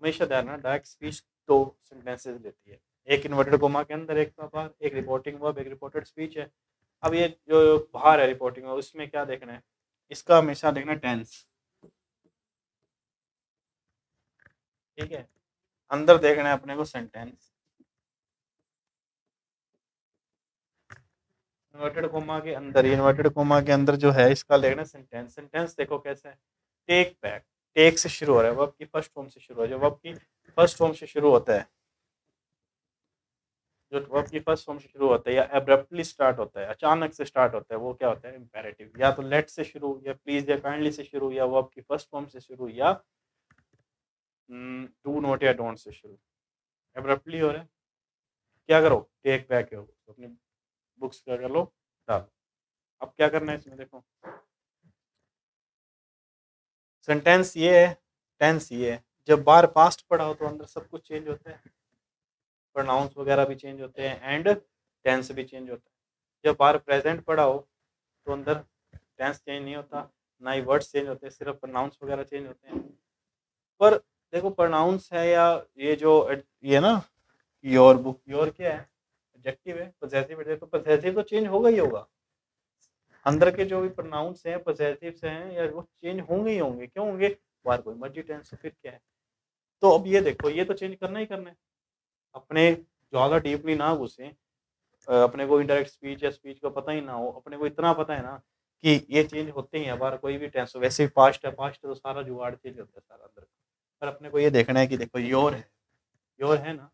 हमेशा ध्यान रखना डायरेक्ट स्पीच दो सेंटेंसेस लेती है, एक इन्वर्टेड कोमा के अंदर, एक बाहर, एक रिपोर्टिंग वर्ब, एक रिपोर्टेड स्पीच है। अब ये जो बाहर है रिपोर्टिंग वर्ब, उसमें क्या देखना है, इसका हमेशा देखना टेंस, ठीक है। अंदर देखना है अपने को सेंटेंस, इन्वर्टेड कोमा के अंदर, इन्वर्टेड कोमा के अंदर जो है इसका देखना सेंटेंस। सेंटेंस देखो कैसे है, टेक बैक, टेक से शुरू हो रहा है, वर्ब की फर्स्ट फॉर्म से शुरू हो, जो वर्ब की फर्स्ट फॉर्म से शुरू होता है, जो वर्ब की फर्स्ट फॉर्म से शुरू होता है या एब्रप्टली स्टार्ट होता है, अचानक से स्टार्ट होता है, वो क्या होता है, इंपेरेटिव। या तो लेट से शुरू, या प्लीज, या काइंडली से शुरू, या वर्ब की फर्स्ट फॉर्म से शुरू, या डू नॉट या डोंट से शुरू। एब्रप्टली हो रहा है, क्या करो, टेक बैक हो, तो अपनी बुक्स क्या कर लो, डालो। अब क्या करना है इसमें देखो, सेंटेंस ये है, टेंस ये है। जब बार पास्ट पढ़ा हो तो अंदर सब कुछ चेंज होता है, प्रोनाउंस वगैरह भी चेंज होते हैं एंड टेंस भी चेंज होता है। जब बार प्रेजेंट पढ़ा हो तो अंदर टेंस चेंज नहीं होता, ना ही वर्ड्स चेंज होते हैं, सिर्फ प्रोनाउंस वगैरह चेंज होते हैं। पर देखो प्रोनाउंस है या ये जो ये ना, योर बुक, योर क्या है, एडजेक्टिव है, पॉसेसिव है, तो पॉसेसिव तो चेंज होगा ही होगा। अंदर के जो भी प्रोनाउंस हैं, पॉसेसिव्स हैं, या वो चेंज होंगे ही होंगे। क्यों होंगे, बार कोई मर्जी टेंस, फिर क्या है। तो अब ये देखो, ये तो चेंज करना ही करना है। अपने ज़्यादा डीपली ना घुसें, अपने को इनडायरेक्ट स्पीच या स्पीच का पता ही ना हो, अपने को इतना पता है ना कि ये चेंज होते ही हैं बार, कोई भी टेंस हो। वैसे ही पास्ट है, पास्ट तो सारा जुगाड़ चेंज होता है सारा अंदर। पर अपने को ये देखना है कि देखो योर है, योर है ना,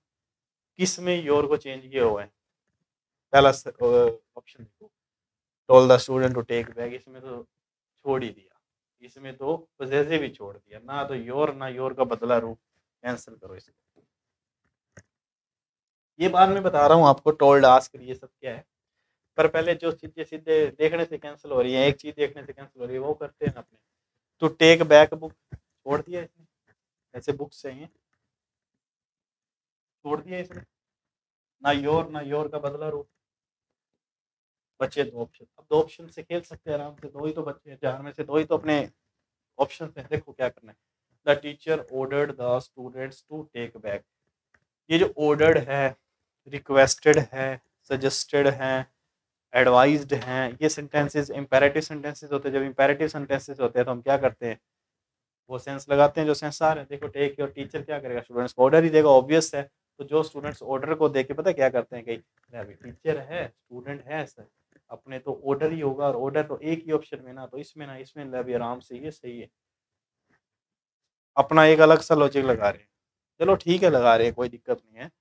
किस में योर को चेंज किया हुआ है। पहला ऑप्शन देखो, told the student to take bag, इसमें तो छोड़ ही दिया, इसमें तो पॉसेसिव ही छोड़ दिया, ना तो योर ना योर का बदला रूप। कैंसिल करो इसको, ये बाद में बता रहा हूँ आपको, टोल्ड, आस्क, ये सब क्या है। पर पहले जो चीजें सीधे देखने से कैंसिल हो रही है, एक चीज देखने से कैंसिल हो रही है, वो करते हैं अपने। तो टेक बैक बुक छोड़ दिया इसने, ऐसे बुक्स चाहिए, छोड़ दिया इसने, ना योर ना योर का बदला रूप। बचे दो ऑप्शन, अब दो ऑप्शन से खेल सकते हैं आराम से, दो ही तो बच्चे हैं, चार में से दो ही तो अपने ऑप्शन है। देखो क्या करना है, the teacher ordered the students to take back. ये जो ऑर्डर्ड है, रिक्वेस्टेड है, सजेस्टेड है, एडवाइज्ड हैं, ये सेंटेंसेस इंपेरेटिव सेंटेंसेस होते हैं। जब इंपेरेटिव सेंटेंसेस होते हैं तो हम क्या करते हैं, वो सेंस लगाते हैं जो सेंस आ रहे हैं। देखो टेक योर, टीचर क्या करेगा, स्टूडेंट्स को ऑर्डर ही देगा, ऑब्वियस है। तो जो स्टूडेंट्स ऑर्डर को देख के पता क्या करते हैं, कहीं अभी टीचर है स्टूडेंट है सर, अपने तो ऑर्डर ही होगा, और ऑर्डर तो एक ही ऑप्शन में ना, तो इसमें ना इसमें अभी आराम से, ये सही है। अपना एक अलग सा लॉजिक लगा रहे हैं, चलो ठीक है लगा रहे हैं, कोई दिक्कत नहीं है,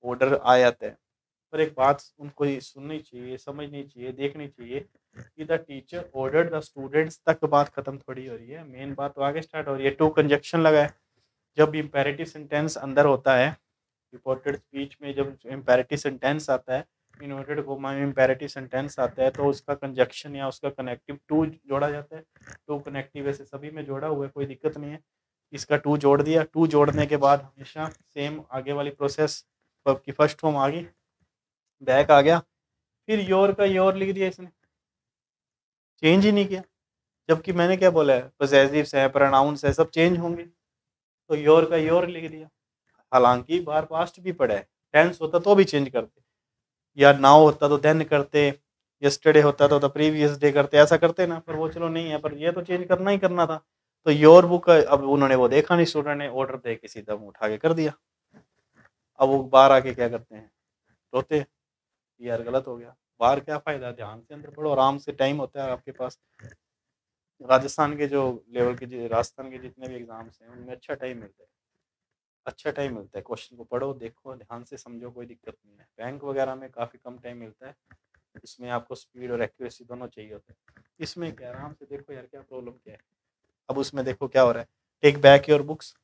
ऑर्डर आ जाता है। पर एक बात उनको सुननी चाहिए, समझनी चाहिए, देखनी चाहिए कि the teacher ordered the students तक बात खत्म थोड़ी हो रही है, मेन बात तो आगे स्टार्ट हो रही है। टू कंजक्शन लगा है, जब इंपेरेटिव सेंटेंस अंदर होता है, रिपोर्टेड स्पीच में जब इंपेरेटिव सेंटेंस आता है, इन्वर्टेड कोमा में इंपेरेटिव सेंटेंस आता है, तो उसका कंजक्शन या उसका कनेक्टिव टू जोड़ा जाता है। टू कनेक्टिव वैसे सभी में जोड़ा हुआ है, कोई दिक्कत नहीं है। इसका टू जोड़ दिया, टू जोड़ने के बाद हमेशा सेम आगे वाली प्रोसेस, की फर्स्ट फॉर्म आ गई, बैक आ गया, फिर योर का योर लिख दिया इसने, चेंज ही नहीं किया। जबकि मैंने क्या बोला है, पोजेसिव्स है, प्रोनाउंस है, सब चेंज होंगे, तो योर का योर लिख दिया। हालांकि बार पास्ट भी पड़ा है, टेंस होता तो भी चेंज करते, या नाउ होता तो देन करते, यस्टरडे होता तो द प्रीवियस डे करते, ऐसा करते ना, पर वो चलो नहीं है, पर ये तो चेंज करना ही करना था। तो योर बुक, अब उन्होंने वो देखा नहीं, स्टूडेंट ने ऑर्डर दे के सीधा उठा के कर दिया। अब वो बाहर आके क्या करते हैं, रोते, यार गलत हो गया। बाहर क्या फायदा, ध्यान से अंदर पढ़ो, आराम से, टाइम होता है आपके पास। राजस्थान के जो लेवल के, राजस्थान के जितने भी एग्जाम्स हैं उनमें अच्छा टाइम मिलता है, अच्छा टाइम मिलता है। क्वेश्चन को पढ़ो, देखो, ध्यान से समझो, कोई दिक्कत नहीं है। बैंक वगैरह में काफ़ी कम टाइम मिलता है, इसमें आपको स्पीड और एक्यूरेसी दोनों चाहिए होता है। इसमें क्या, आराम से देखो यार क्या प्रॉब्लम क्या है। अब उसमें देखो क्या हो रहा है, take back your books,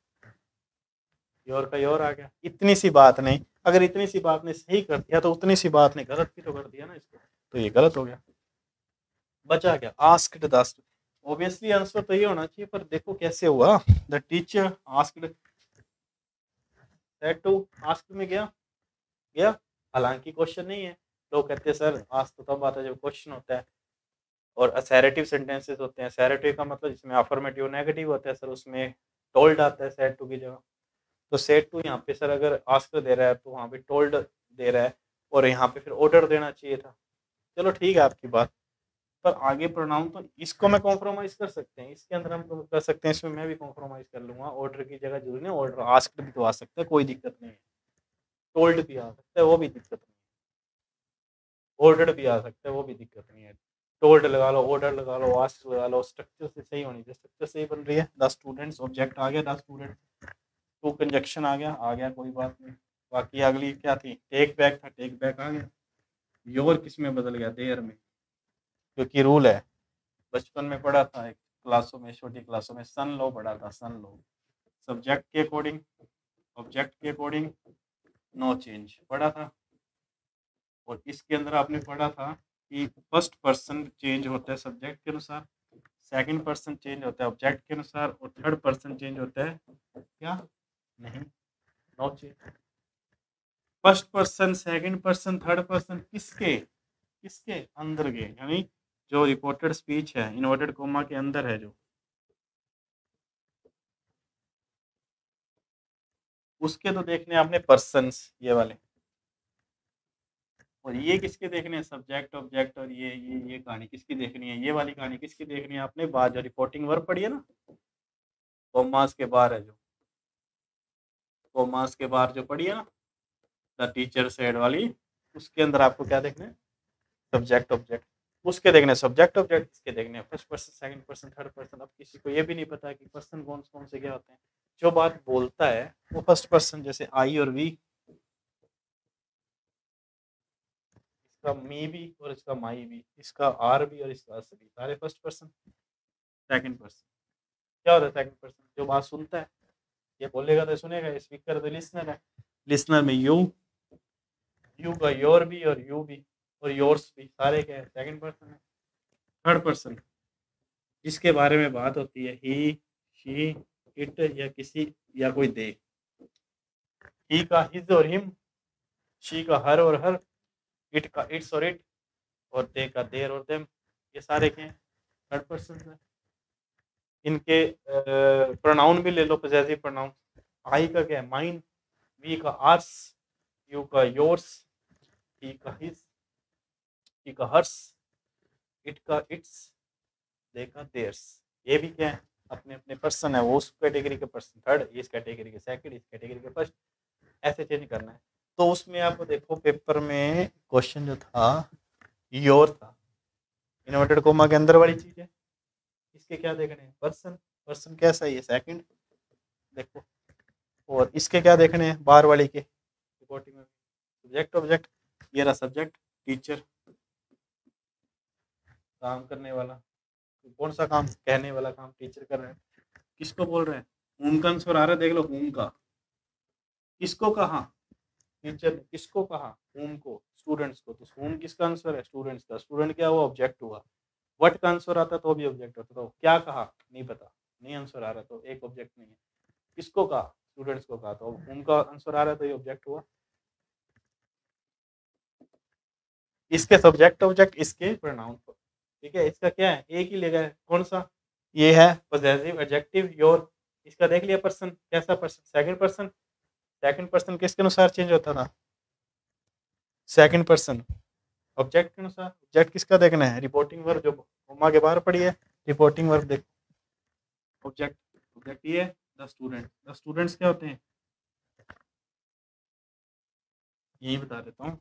your का योर आ गया। इतनी सी बात नहीं, अगर इतनी सी बात ने सही कर दिया तो उतनी सी बात ने गलत भी तो कर दिया ना इसको, तो ये गलत हो गया। बचा क्या, आस्क्ड द, ऑब्वियसली आंसर तो ये होना चाहिए, पर देखो कैसे हुआ। The teacher asked that to, asked में गया गया, हालांकि क्वेश्चन नहीं है। लोग कहते हैं सर आज तो तब आता है जब क्वेश्चन होता है, और असैरेटिव सेंटेंसेस होते हैं। असैरेटिव का मतलब जिसमें अफर्मेटिव नेगेटिव होता है सर, उसमें टोल्ड आता है सेड टू की जगह। तो सेड टू यहाँ पे सर अगर आस्क दे रहा है तो वहाँ पे टोल्ड दे रहा है, और यहाँ पे फिर ऑर्डर देना चाहिए था। चलो ठीक है आपकी बात, पर आगे प्रोनाउन तो इसको मैं कॉम्प्रोमाइज कर सकते हैं, इसके अंदर हम कर सकते हैं, इसमें मैं भी कॉम्प्रोमाइज कर लूंगा। ऑर्डर की जगह जरूरी नहीं, ऑर्डर आस्क्ड भी तो आ सकता है, कोई दिक्कत नहीं है। टोल्ड भी आ सकता है, वो भी दिक्कत नहीं है। ऑर्डर्ड भी आ सकता है, वो भी दिक्कत नहीं है। टोल्ड लगा लो, ऑर्डर लगा लो, आस्क लगा लो, स्ट्रक्चर से सही होनी चाहिए। स्ट्रक्चर सही बन रही है। द स्टूडेंट्स, ऑब्जेक्ट आ गया, द स्टूडेंट, टू कंजक्शन आ गया, कोई बात नहीं। बाकी अगली क्या थी, टेक बैक था, टेक बैक आ गया। योर किस में बदल गया, देयर में, क्योंकि रूल है, बचपन में पढ़ा था एक क्लासों में, छोटी क्लासों में, सन लो पढ़ा था, सन लो। सब्जेक्ट के अकॉर्डिंग, ऑब्जेक्ट के अकॉर्डिंग, नो चेंज पढ़ा था। और इसके अंदर आपने पढ़ा था कि फर्स्ट पर्सन चेंज होता है सब्जेक्ट के अनुसार, सेकंड पर्सन चेंज होता है ऑब्जेक्ट के अनुसार, और थर्ड पर्सन चेंज होता है क्या, नहीं, no change. First person, second person, third person किसके, किसके अंदर के, यानी जो रिपोर्टेड स्पीच है इन्वर्टेड कोमा के अंदर है जो, उसके तो देखने आपने पर्सन्स ये वाले, और ये किसके देखने हैं, सब्जेक्ट ऑब्जेक्ट, और ये कहानी किसकी देखनी है, ये वाली कहानी किसकी देखनी है आपने, बाद जो रिपोर्टिंग वर्ब पढ़ी है ना, कॉमास के बाहर है जो, कॉमास के बाहर जो पढ़ी है ना, द टीचर सेड वाली, उसके अंदर आपको क्या देखना है, सब्जेक्ट ऑब्जेक्ट, उसके देखने सब्जेक्ट ऑब्जेक्ट, इसके देखने first person, second person, third person. अब किसी को ये भी नहीं पता कि पर्सन कौन कौन से क्या होते हैं। जो बात बोलता है वो फर्स्ट पर्सन, जैसे आई और वी, इसका मी भी और इसका माई भी, इसका आर भी और इसका अस भी, सारे फर्स्ट पर्सन। सेकंड पर्सन क्या होता है, सेकंड पर्सन जो बात सुनता है, ये बोलेगा तो सुनेगा, स्पीकर तो लिसनर है, लिसनर में यू, यू का योर भी और यू भी और योर्स भी, सारे क्या है, सेकंड पर्सन है। थर्ड पर्सन जिसके बारे में बात होती है, ही, शी, इट, या किसी या कोई दे। ही का हिज और हिम, शी का हर और हर, इट का इट्स और इट, और दे का देर और देम, ये सारे क्या हैं, थर्ड पर्सन है। इनके प्रोनाउन भी ले लो, पॉसेसिव प्रोनाउन। आई का क्या है, माइन, वी का आर्स, यू का योर्स, ही का हिज, ही का हर्स, इट का इट्स, दे का देयर्स। ये भी क्या है, अपने अपने पर्सन है, वो उस कैटेगरी के पर्सन थर्ड, इस कैटेगरी के सेकंड, इस कैटेगरी के फर्स्ट, ऐसे चेंज करना है। तो उसमें आपको देखो पेपर में क्वेश्चन जो था योर था, इन्वर्टेड कोमा के अंदर वाली चीज है, इसके क्या देखने हैं, पर्सन, पर्सन कैसा है, ये सेकंड देखो। और इसके क्या देखने हैं, बाहर वाली के रिपोर्टिंग में, सब्जेक्ट ऑब्जेक्ट, ये रहा सब्जेक्ट, टीचर, काम करने वाला, कौन सा काम, कहने वाला काम टीचर कर रहे हैं, किसको बोल रहे हैं, होम का आंसर आ रहा है, देख लो होम का, किसको कहा, टीचर ने किसको कहा, होम को, स्टूडेंट्स को, तो होम किसका आंसर है, स्टूडेंट्स का, स्टूडेंट क्या हुआ, ऑब्जेक्ट हुआ। व्हाट का आंसर आता तो भी ऑब्जेक्ट होता, तो क्या कहा नहीं पता, नहीं आंसर आ रहा तो एक ऑब्जेक्ट नहीं है। किसको कहा, स्टूडेंट्स को कहा, तो होम का आंसर आ रहा है तो ये ऑब्जेक्ट हुआ। इसके सब्जेक्ट ऑब्जेक्ट, इसके प्रोनाउन, ठीक है। इसका क्या है, एक ही लेगा है, कौन सा, ये है पॉसेसिव एडजेक्टिव योर। इसका देख लिया पर्सन, कैसा person, second person. Second person किसके अनुसार चेंज होता था, सेकंड पर्सन ऑब्जेक्ट के अनुसार। ऑब्जेक्ट किसका देखना है? रिपोर्टिंग वर्ब जो कॉमा के बाहर पड़ी है, रिपोर्टिंग वर्ब देख। ऑब्जेक्ट ऑब्जेक्ट ये है द स्टूडेंट। द स्टूडेंट्स क्या होते हैं? यही बता देता हूँ।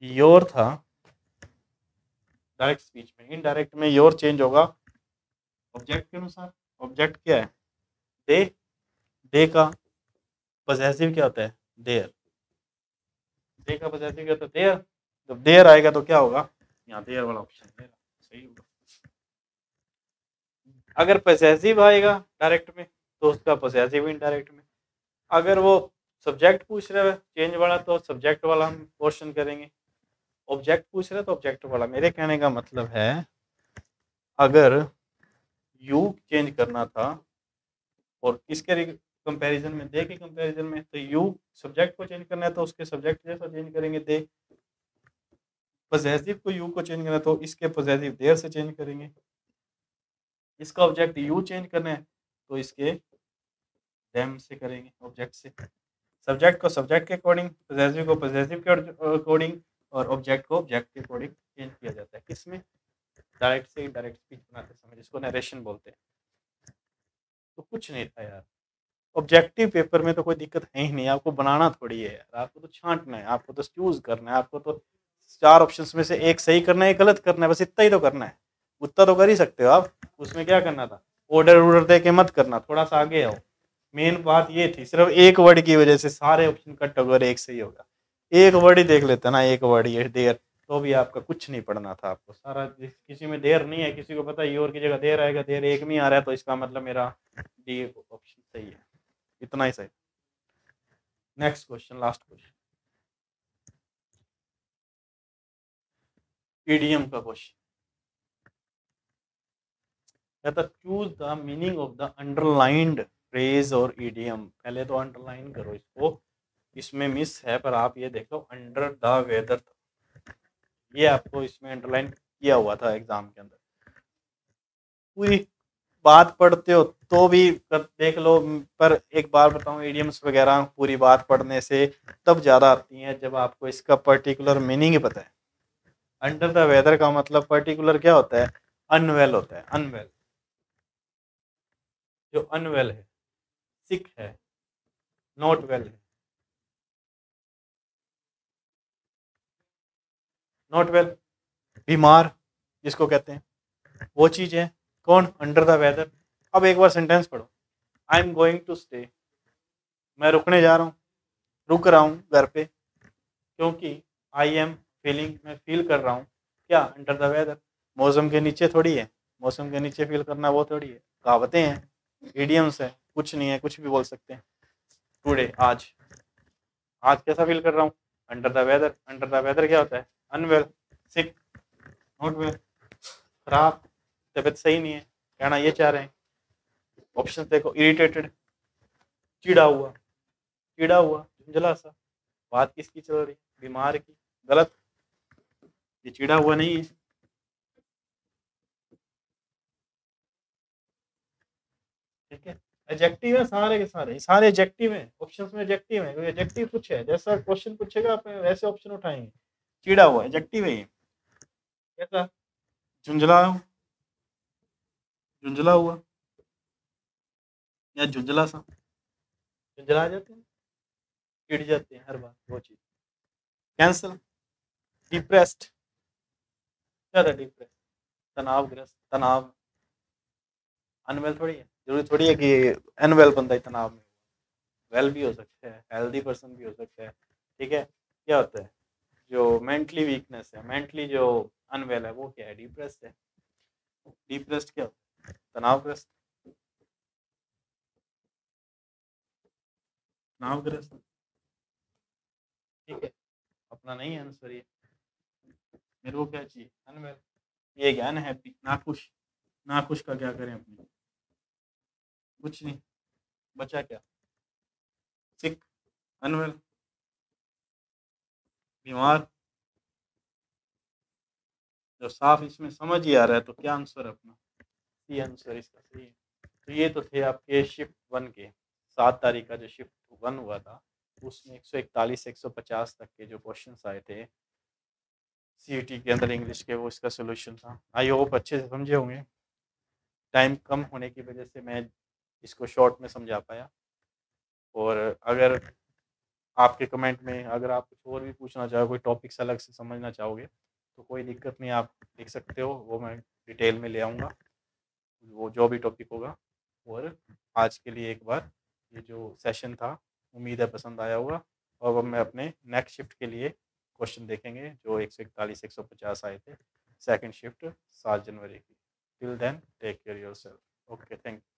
योर था डायरेक्ट स्पीच में, इनडायरेक्ट में योर चेंज होगा ऑब्जेक्ट के अनुसार। ऑब्जेक्ट क्या है? दे। दे का पॉसेसिव क्या होता है? देयर। दे का पॉसेसिव क्या होता है? देयर। जब देयर आएगा तो क्या होगा? यहाँ देयर वाला ऑप्शन है, सही होगा। अगर पॉसेसिव आएगा डायरेक्ट में तो उसका पॉसेसिव इनडायरेक्ट में। अगर वो सब्जेक्ट पूछ रहा है चेंज वाला तो सब्जेक्ट वाला हम क्वेश्चन करेंगे। ऑब्जेक्ट पूछ रहा है तो ऑब्जेक्ट वाला। मेरे कहने का मतलब है अगर यू चेंज करना था और किसके कंपैरिजन में? दे के कंपैरिजन में, तो यू सब्जेक्ट को चेंज करना है तो उसके सब्जेक्ट जैसा चेंज करेंगे दे। पॉसेसिव को यू को चेंज करना है तो इसके पॉसेसिव देयर से चेंज करेंगे। इसका ऑब्जेक्ट यू चेंज करना है तो इसके देम से करेंगे, ऑब्जेक्ट से। सब्जेक्ट को सब्जेक्ट के अकॉर्डिंग, पॉसेसिव को पॉसेसिव के अकॉर्डिंग और ऑब्जेक्ट को ऑब्जेक्ट के अकॉर्डिंग चेंज किया जाता है। किसमें? डायरेक्ट से इनडायरेक्ट स्पीच बनाते समय, जिसको नरेशन बोलते हैं। तो कुछ नहीं था यार। ऑब्जेक्टिव पेपर में तो कोई दिक्कत है ही नहीं, आपको बनाना थोड़ी है यार, आपको तो छांटना है, आपको तो चूज करना है, आपको तो 4 ऑप्शंस में से एक सही करना है, एक गलत करना है, बस इतना ही तो करना है। उतना तो कर ही सकते हो आप। उसमें क्या करना था? ऑर्डर दे के मत करना, थोड़ा सा आगे आओ। मेन बात ये थी, सिर्फ एक वर्ड की वजह से सारे ऑप्शन कट हो गए, एक सही होगा। एक वर्ड ही देख लेते ना, एक वर्ड ये देर, तो भी आपका कुछ नहीं पढ़ना था आपको सारा। किसी में देर नहीं है, किसी को पता है योर की जगह देर आएगा, देर एक नहीं आ रहा है तो इसका मतलब मेरा डी ऑप्शन सही है। इतना ही सही। Next question, last question, EDM का क्वेश्चन। कहता choose the meaning of the underlined phrase और ईडीएम। पहले तो अंडरलाइन करो इसको, इसमें मिस है पर आप ये देखो अंडर द वेदर, ये आपको इसमें अंडरलाइन किया हुआ था एग्जाम के अंदर। पूरी बात पढ़ते हो तो भी देख लो, पर एक बार बताऊं, ईडियम्स वगैरह पूरी बात पढ़ने से तब ज़्यादा आती हैं जब आपको इसका पर्टिकुलर मीनिंग ही पता है। अंडर द वेदर का मतलब पर्टिकुलर क्या होता है? अनवेल होता है, अनवेल। जो अनवेल है, सिक है, नॉट वेल है। नॉट वेल, बीमार जिसको कहते हैं, वो चीज़ है। कौन? Under the weather. अब एक बार सेंटेंस पढ़ो, I am going to stay, मैं रुकने जा रहा हूँ, रुक रहा हूँ घर पे, क्योंकि आई एम फीलिंग, मैं फील कर रहा हूँ क्या? Under the weather. मौसम के नीचे थोड़ी है, मौसम के नीचे फील करना वो थोड़ी है। कहावतें हैं, इडियम्स है, कुछ नहीं है, कुछ भी बोल सकते हैं। टुडे, आज, आज कैसा फील कर रहा हूँ? Under the weather. Under the weather क्या होता है? अनवेल, सिक, नॉट वेल, खराब, तबीयत सही नहीं है, कहना ये चाह रहे हैं। ऑप्शन देखो, इरिटेटेड, चिड़ा हुआ, चिड़ा हुआ, झुंझला सा। बात किसकी चल रही? बीमार की। गलत, ये चिड़ा हुआ नहीं है। ठीक है, एडजेक्टिव है सारे के सारे, सारे एडजेक्टिव हैं, ऑप्शंस में एडजेक्टिव है, क्योंकि एडजेक्टिव कुछ है, जैसा क्वेश्चन पूछेगा आप वैसे ऑप्शन उठाएंगे। चिड़ा हुआ एडजेक्टिव है ये। कैसा? झुंझला, झुंझला हुआ या झुंझला सा। झुंझला जाते हैं, चिढ़ जाते हैं हर बार, वो चीज। कैंसल, डिप्रेस्ड, क्या था? डिप्रेस, तनावग्रस्त, तनाव। अनवेल थोड़ी है, जरूरी थोड़ी है कि अनवेल बंदा ही तनाव में। वेल भी हो सकता है, हेल्दी पर्सन भी हो सकता है। ठीक है, क्या होता है? जो मेंटली वीकनेस है, मेंटली जो अनवेल है, वो क्या है? डिप्रेस्ड है। डिप्रेस्ड क्या होता है? तनावग्रस्त, तनावग्रस्त। ठीक है, अपना नहीं है आंसर ये। मेरे को क्या चाहिए? अनवेल। ये क्या? अनहैप्पी, नाखुश। नाखुश का क्या करें अपने? कुछ नहीं, बचा क्या? सिक, अनवेल, बीमार। जब साफ इसमें समझ ही आ रहा है तो क्या आंसर है अपना? ये आंसर इसका सही है। तो ये तो थे आपके शिफ्ट 1 के, 7 तारीख का जो शिफ्ट 1 हुआ था, उसमें 141 से 150 तक के जो क्वेश्चंस आए थे सीईटी के अंदर इंग्लिश के, वो इसका सोल्यूशन था। आई होप अच्छे से समझे होंगे। टाइम कम होने की वजह से मैं इसको शॉर्ट में समझा पाया। और अगर आपके कमेंट में अगर आप कुछ और भी पूछना चाहो, कोई टॉपिक्स अलग से समझना चाहोगे तो कोई दिक्कत नहीं, आप लिख सकते हो, वो मैं डिटेल में ले आऊँगा वो जो भी टॉपिक होगा। और आज के लिए एक बार ये जो सेशन था, उम्मीद है पसंद आया होगा। और अब मैं अपने नेक्स्ट शिफ्ट के लिए क्वेश्चन देखेंगे जो 141 150 आए थे, सेकंड शिफ्ट 7 जनवरी की। Till then take care yourself. Okay, thank you.